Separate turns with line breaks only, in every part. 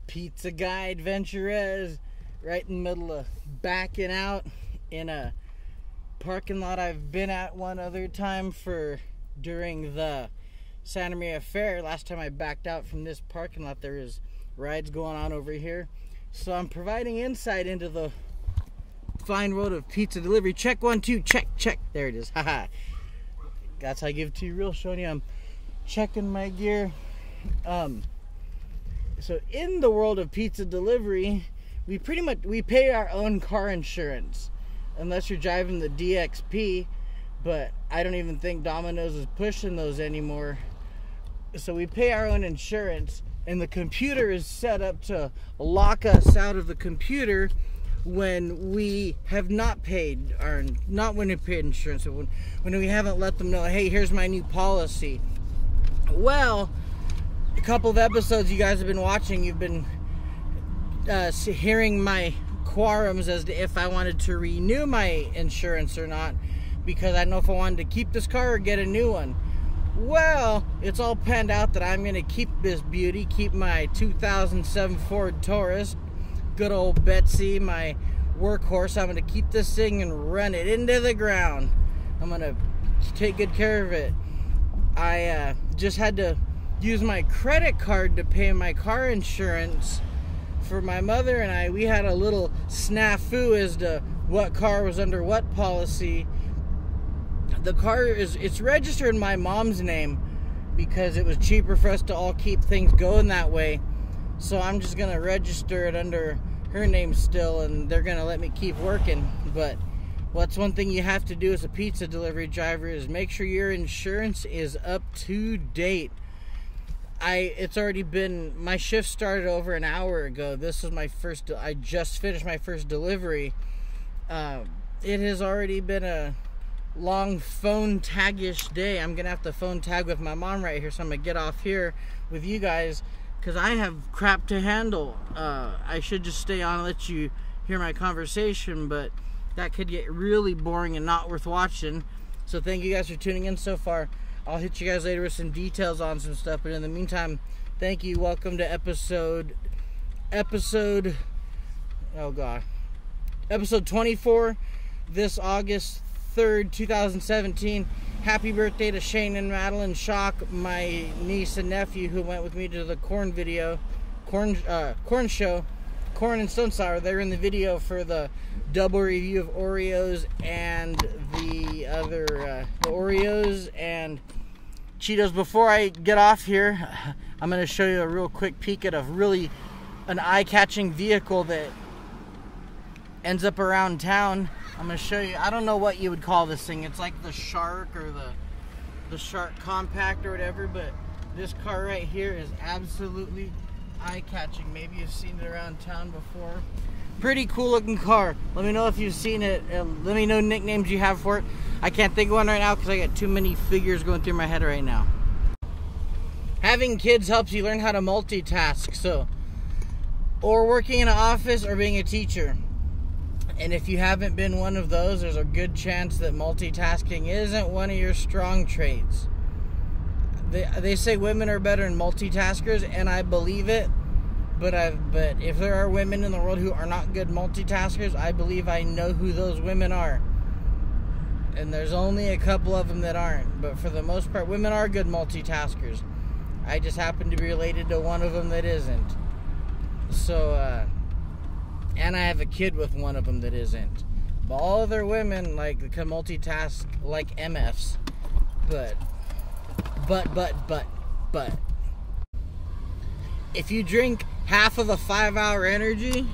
Pizza guy AdventurEZ, right in the middle of backing out in a parking lot I've been at one other time during the Santa Maria Fair. Last time I backed out from this parking lot, there was rides going on over here. So I'm providing insight into the fine world of pizza delivery. Check 1 2, check. There it is. Haha. That's how I give it to you, real, showing you I'm checking my gear. So in the world of pizza delivery, we pay our own car insurance, unless you're driving the DXP, but I don't even think Domino's is pushing those anymore. So we pay our own insurance, and the computer is set up to lock us out of the computer when we have not paid, or not when we paid insurance, but when we haven't let them know, hey, here's my new policy. Well, a couple of episodes you guys have been watching, you've been hearing my quorums as to if I wanted to renew my insurance or not, because I don't know if I wanted to keep this car or get a new one. Well, it's all panned out that I'm going to keep this beauty, keep my 2007 Ford Taurus, good old Betsy, my workhorse. I'm going to keep this thing and run it into the ground. I'm going to take good care of it. I just had to use my credit card to pay my car insurance for my mother and I. We had a little snafu as to what car was under what policy. The car it's registered in my mom's name because it was cheaper for us to all keep things going that way. So I'm just gonna register it under her name still, and they're gonna let me keep working. But what's one thing you have to do as a pizza delivery driver is make sure your insurance is up to date. It's already been, my shift started over an hour ago. This is my first, I just finished my first delivery. It has already been a long phone tag-ish day. I'm gonna have to phone tag with my mom right here, so I'm gonna get off here with you guys because I have crap to handle. I should just stay on and let you hear my conversation, but that could get really boring and not worth watching. So thank you guys for tuning in so far. I'll hit you guys later with some details on some stuff, but in the meantime, thank you. Welcome to episode 24 this August 3rd, 2017. Happy birthday to Shane and Madeline Shock, my niece and nephew who went with me to the corn show, Corn and Stone Sour. They're in the video for the double review of Oreos and the Oreos and Cheetos. Before I get off here, I'm going to show you a real quick peek at an eye-catching vehicle that ends up around town. I'm going to show you, I don't know what you would call this thing. It's like the Shark or the Shark Compact or whatever, but this car right here is absolutely eye-catching. Maybe you've seen it around town before. Pretty cool looking car. Let me know if you've seen it. Let me know nicknames you have for it. I can't think of one right now because I got too many figures going through my head right now. Having kids helps you learn how to multitask, or working in an office or being a teacher. And if you haven't been one of those, there's a good chance that multitasking isn't one of your strong traits. They say women are better than multitaskers, and I believe it. But if there are women in the world who are not good multitaskers, I believe I know who those women are. And there's only a couple of them that aren't. But for the most part, women are good multitaskers. I just happen to be related to one of them that isn't. So, and I have a kid with one of them that isn't. But all other women can multitask like MFs. But. If you drink half of a 5-hour energy,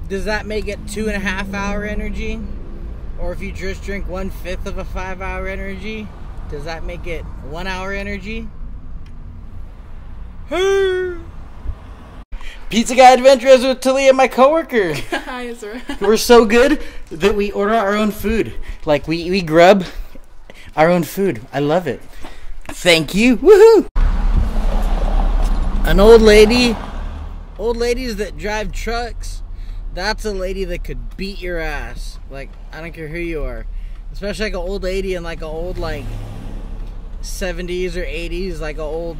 does that make it 2.5-hour energy? Or if you just drink 1/5 of a 5-hour energy, does that make it 1-hour energy? Pizza guy AdventurEZ with Talia, my coworker.
Hi, Ezra.
We're so good that we order our own food. Like we grub our own food. I love it. Thank you. Woohoo! An old ladies that drive trucks, that's a lady that could beat your ass. Like, I don't care who you are. Especially like an old lady in like an old 70s or 80s, like an old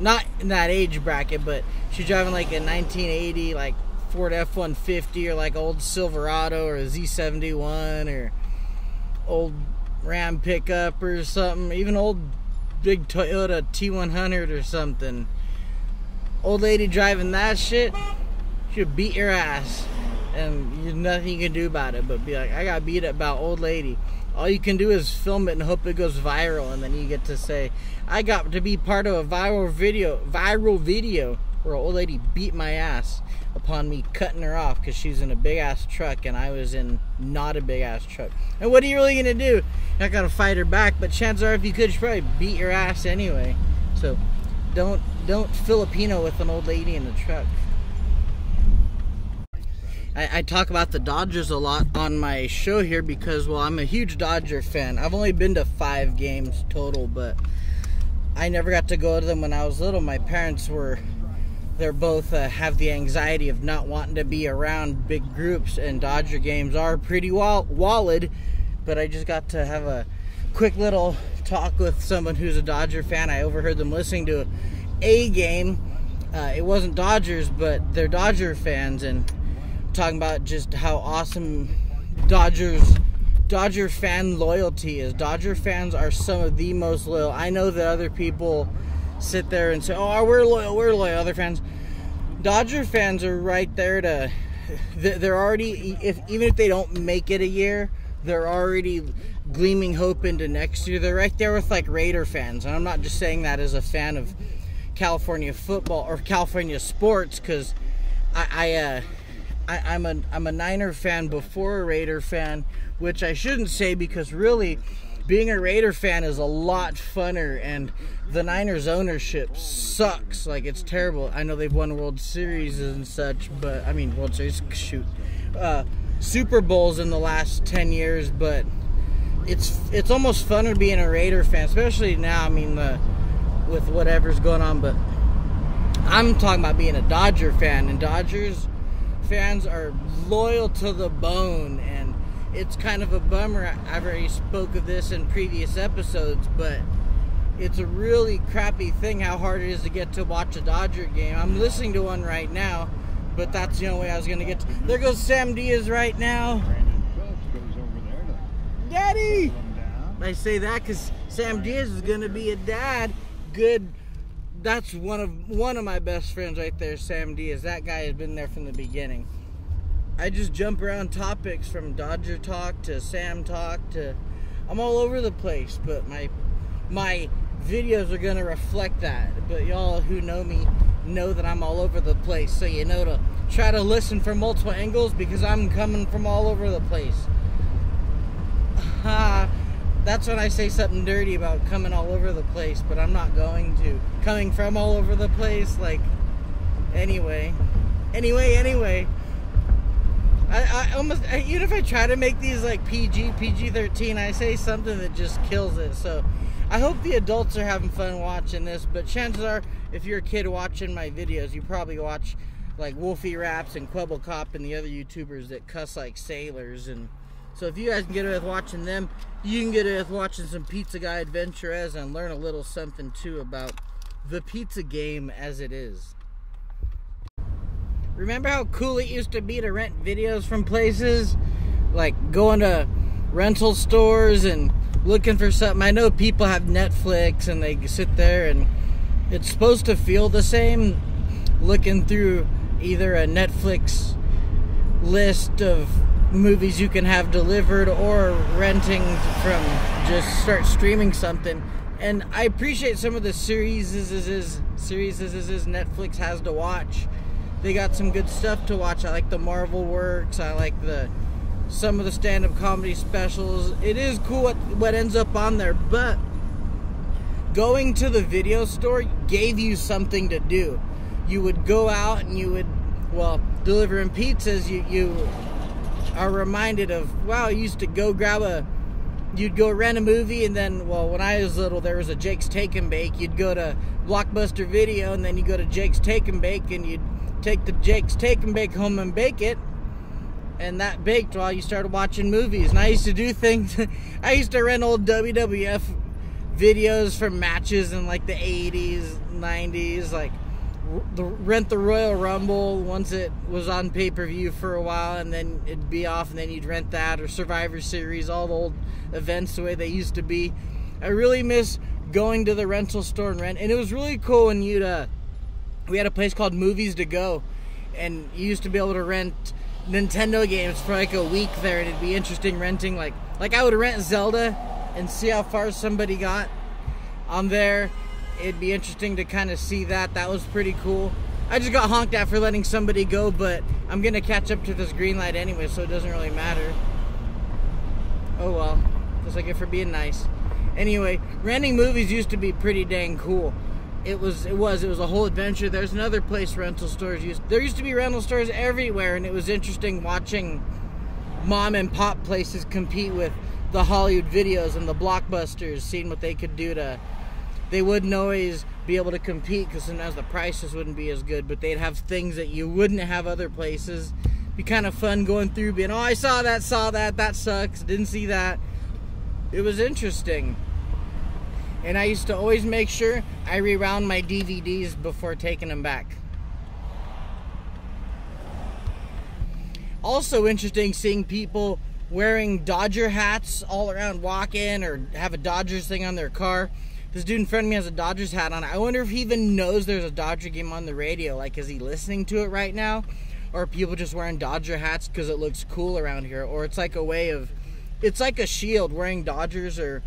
not in that age bracket, but she's driving like a 1980 like Ford F-150 or like old Silverado or a Z71 or old Ram pickup or something, even old big Toyota T100 or something. Old lady driving that shit, she'll beat your ass, and there's nothing you can do about it but be like, I got beat up about old lady. All you can do is film it and hope it goes viral, and then you get to say, I got to be part of a viral video where an old lady beat my ass upon me cutting her off because she's in a big ass truck and I was in not a big ass truck. And what are you really gonna do? You're not gonna fight her back, but chances are if you could, she'd probably beat your ass anyway. So don't Filipino with an old lady in the truck. I talk about the Dodgers a lot on my show here because, well, I'm a huge Dodger fan. I've only been to 5 games total, but I never got to go to them when I was little. My parents they're both have the anxiety of not wanting to be around big groups, and Dodger games are pretty walled, but I just got to have a quick little talk with someone who's a Dodger fan. I overheard them listening to a game. It wasn't Dodgers, but they're Dodger fans, and talking about just how awesome Dodger fan loyalty is. Dodger fans are some of the most loyal. I know that other people sit there and say, oh, we're loyal, other fans. Dodger fans are right there they're already, even if they don't make it a year, they're already gleaming hope into next year. They're right there with like Raider fans, and I'm not just saying that as a fan of California football or California sports, because I'm a Niner fan before a Raider fan, which I shouldn't say because really being a Raider fan is a lot funner, and the Niners ownership sucks. Like, it's terrible. I know they've won World Series and such, but I mean World Series, shoot, Super Bowls in the last 10 years, but it's almost funner being a Raider fan, especially now. I mean, with whatever's going on, but I'm talking about being a Dodger fan, and Dodgers fans are loyal to the bone, and it's kind of a bummer. I've already spoke of this in previous episodes, but it's a really crappy thing how hard it is to get to watch a Dodger game. I'm listening to one right now, but that's the only way I was going to get to. There goes Sam Diaz right now. Daddy! I say that because Sam Diaz is going to be a dad. Good. That's one of my best friends right there, Sam Diaz. That guy has been there from the beginning. I just jump around topics from Dodger talk to Sam talk to, I'm all over the place, but my videos are gonna reflect that. But y'all who know me know that I'm all over the place, so you know to try to listen from multiple angles because I'm coming from all over the place. That's when I say something dirty about coming all over the place, but I'm not going to. Coming from all over the place, like, anyway. I almost, even if I try to make these like PG-13, I say something that just kills it. So I hope the adults are having fun watching this, but chances are, if you're a kid watching my videos, you probably watch like Wolfie Raps and Quibble Cop and the other YouTubers that cuss like sailors. And so if you guys can get away with watching them, you can get away with watching some Pizza Guy AdventurEZ and learn a little something too about the pizza game as it is. Remember how cool it used to be to rent videos from places? Like going to rental stores and looking for something. I know people have Netflix and they sit there and it's supposed to feel the same looking through either a Netflix list of movies you can have delivered or renting from just start streaming something. And I appreciate some of the series Netflix has to watch. They got some good stuff to watch. I like the Marvel works. I like some of the stand-up comedy specials. It is cool what ends up on there, but going to the video store gave you something to do. You would go out and you would, well, delivering pizzas, you are reminded of, wow, I used to go you'd go rent a movie, and then, well, when I was little, there was a Jake's Take and Bake. You'd go to Blockbuster Video, and then you go to Jake's Take and Bake, and you'd take the Jake's Take and Bake home and bake it, and that baked while you started watching movies. And I used to do things, I used to rent old WWF videos from matches in like the 80s, 90s, like rent the Royal Rumble once it was on pay-per-view for a while, and then it'd be off, and then you'd rent that, or Survivor Series, all the old events the way they used to be. I really miss going to the rental store and rent, and it was really cool when we had a place called Movies to Go, and you used to be able to rent Nintendo games for like a week there, and it'd be interesting renting, like I would rent Zelda and see how far somebody got on there. It'd be interesting to kind of see that. That was pretty cool. I just got honked at for letting somebody go, but I'm going to catch up to this green light anyway, so it doesn't really matter. Oh well. Just like it for being nice. Anyway, renting movies used to be pretty dang cool. It was a whole adventure. There's another place rental stores there used to be rental stores everywhere, and it was interesting watching mom and pop places compete with the Hollywood videos and the blockbusters, seeing what they could do to... They wouldn't always be able to compete because sometimes the prices wouldn't be as good, but they'd have things that you wouldn't have other places. Be kind of fun going through, being, oh, I saw that, that sucks, didn't see that. It was interesting. And I used to always make sure I rewound my DVDs before taking them back. Also interesting seeing people wearing Dodger hats all around, walking, or have a Dodgers thing on their car. This dude in front of me has a Dodgers hat on. I wonder if he even knows there's a Dodger game on the radio. Like, is he listening to it right now? Or are people just wearing Dodger hats because it looks cool around here? Or it's like a way of... It's like a shield, wearing Dodgers or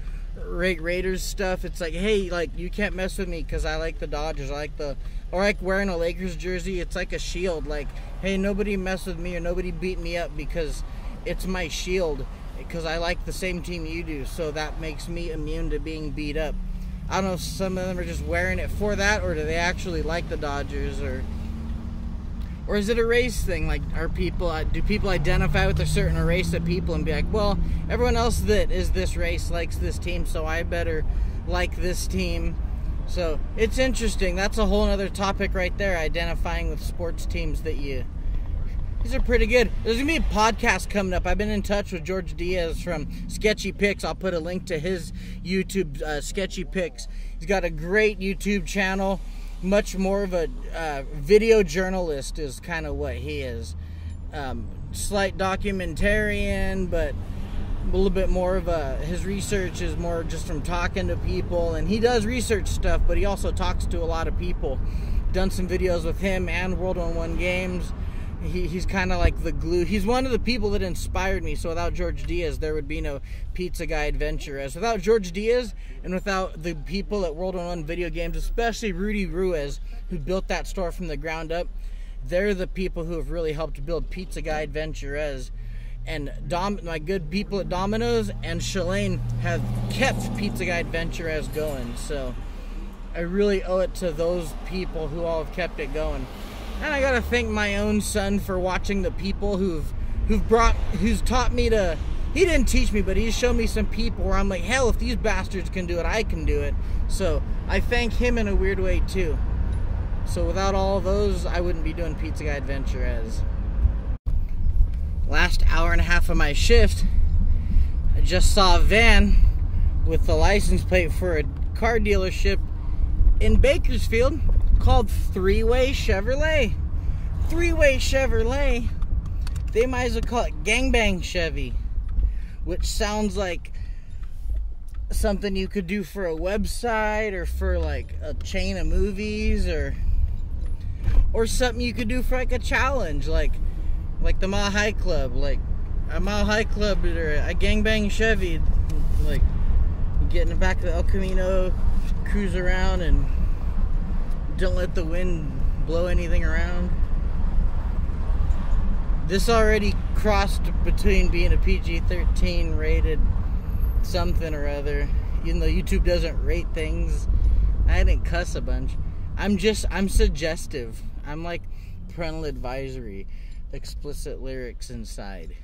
Raiders stuff. It's like, hey, like, you can't mess with me because I like the Dodgers. Or like wearing a Lakers jersey. It's like a shield. Like, hey, nobody mess with me or nobody beat me up because it's my shield. Because I like the same team you do. So that makes me immune to being beat up. I don't know if some of them are just wearing it for that, or do they actually like the Dodgers, or is it a race thing? Like, do people identify with a certain race of people and be like, well, everyone else that is this race likes this team, so I better like this team. So it's interesting. That's a whole other topic right there, identifying with sports teams that these are pretty good. There's going to be a podcast coming up. I've been in touch with George Diaz from Sketchy Picks. I'll put a link to his YouTube, Sketchy Picks. He's got a great YouTube channel. Much more of a video journalist is kind of what he is. Slight documentarian, but a little bit more of his research is more just from talking to people. And he does research stuff, but he also talks to a lot of people. Done some videos with him and World on One Games. He's kind of like the glue. He's one of the people that inspired me. So without George Diaz, there would be no Pizza Guy AdventurEZ. Without George Diaz and without the people at World on One Video Games, especially Rudy Ruiz, who built that store from the ground up, they're the people who have really helped build Pizza Guy AdventurEZ. And my good people at Domino's and Shalane have kept Pizza Guy AdventurEZ going. So I really owe it to those people who all have kept it going. And I gotta thank my own son for watching the people who's taught me to... He didn't teach me, but he's shown me some people where I'm like, hell, if these bastards can do it, I can do it. So I thank him in a weird way too. So without all of those, I wouldn't be doing Pizza Guy AdventurEZ. Last hour and a half of my shift, I just saw a van with the license plate for a car dealership in Bakersfield called Three-Way Chevrolet. Three-Way Chevrolet. They might as well call it Gangbang Chevy, which sounds like something you could do for a website or for like a chain of movies or something you could do for like a challenge, like the Mile High Club, like a Mile High Club or a Gangbang Chevy, like get in the back of the El Camino, cruise around and don't let the wind blow anything around. This already crossed between being a PG-13 rated something or other. Even though YouTube doesn't rate things, I didn't cuss a bunch. I'm suggestive. I'm like parental advisory. Explicit lyrics inside.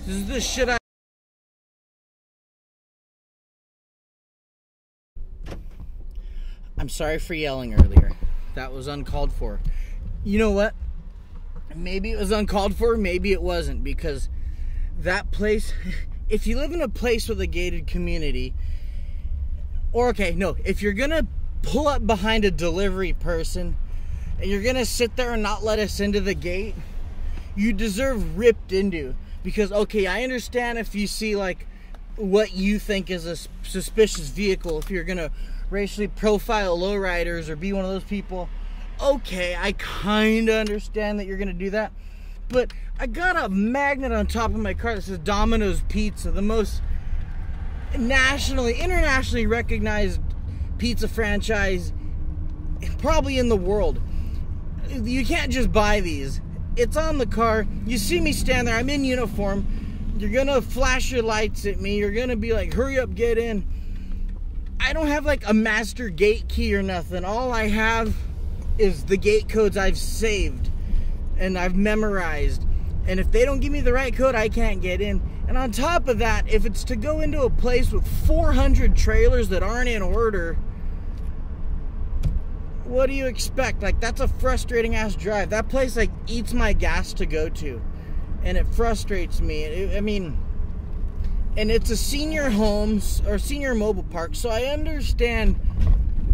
This is the shit I'm sorry for yelling earlier. That was uncalled for. You know what? Maybe it was uncalled for, maybe it wasn't, because that place, if you live in a place with a gated community, or okay, no, if you're gonna pull up behind a delivery person and you're gonna sit there and not let us into the gate, you deserve ripped into. Because, okay, I understand if you see like what you think is a suspicious vehicle, if you're gonna racially profile lowriders or be one of those people, okay, I kind of understand that you're gonna do that. But I got a magnet on top of my car that says Domino's Pizza, the most internationally recognized pizza franchise probably in the world. You can't just buy these. It's on the car. You see me stand there, I'm in uniform. You're gonna flash your lights at me. You're gonna be like, hurry up, get in. I don't have like a master gate key or nothing. All I have is the gate codes I've saved and I've memorized. And if they don't give me the right code, I can't get in. And on top of that, if it's to go into a place with 400 trailers that aren't in order, what do you expect? Like, that's a frustrating ass drive. That place like eats my gas to go to, and it frustrates me. I mean, and it's a senior homes or senior mobile park, so I understand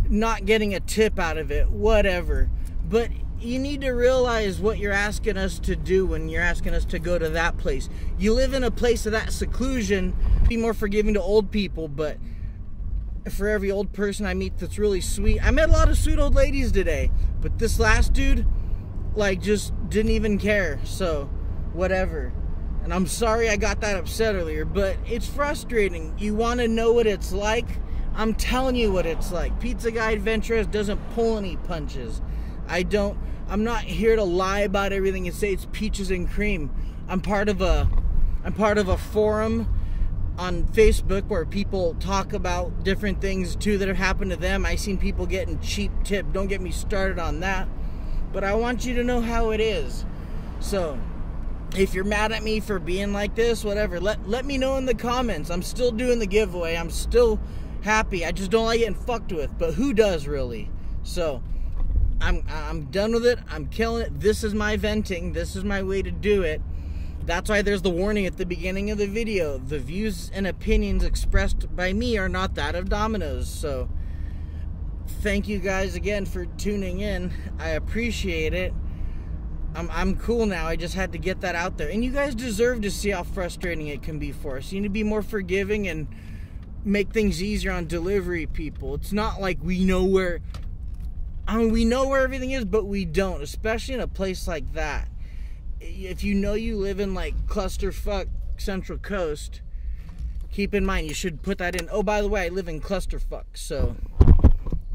not getting a tip out of it, whatever. But you need to realize what you're asking us to do when you're asking us to go to that place. You live in a place of that seclusion. Be more forgiving to old people, but for every old person I meet that's really sweet, I met a lot of sweet old ladies today, but this last dude, like, just didn't even care. So whatever. And I'm sorry I got that upset earlier, but it's frustrating. You want to know what it's like? I'm telling you what it's like. Pizza Guy AdventurEZ doesn't pull any punches. I'm not here to lie about everything and say it's peaches and cream. I'm part of a forum on Facebook where people talk about different things too that have happened to them. I seen people getting cheap tipped. Don't get me started on that. But I want you to know how it is. So if you're mad at me for being like this, whatever, let me know in the comments. I'm still doing the giveaway. I'm still happy. I just don't like getting fucked with. But who does, really? So I'm done with it. I'm killing it. This is my venting. This is my way to do it. That's why there's the warning at the beginning of the video. The views and opinions expressed by me are not that of Domino's. So thank you guys again for tuning in. I appreciate it. I'm cool now. I just had to get that out there. And you guys deserve to see how frustrating it can be for us. You need to be more forgiving and make things easier on delivery people. It's not like we know where... I mean, we know where everything is, but we don't. Especially in a place like that. If you know you live in like clusterfuck Central Coast, keep in mind you should put that in. Oh, by the way, I live in clusterfuck. So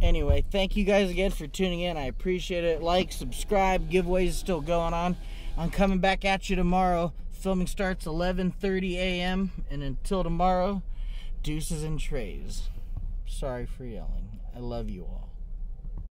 anyway, thank you guys again for tuning in. I appreciate it. Like, subscribe. Giveaways still going on. I'm coming back at you tomorrow. Filming starts 11:30 a.m. and until tomorrow, deuces and trays. Sorry for yelling. I love you all.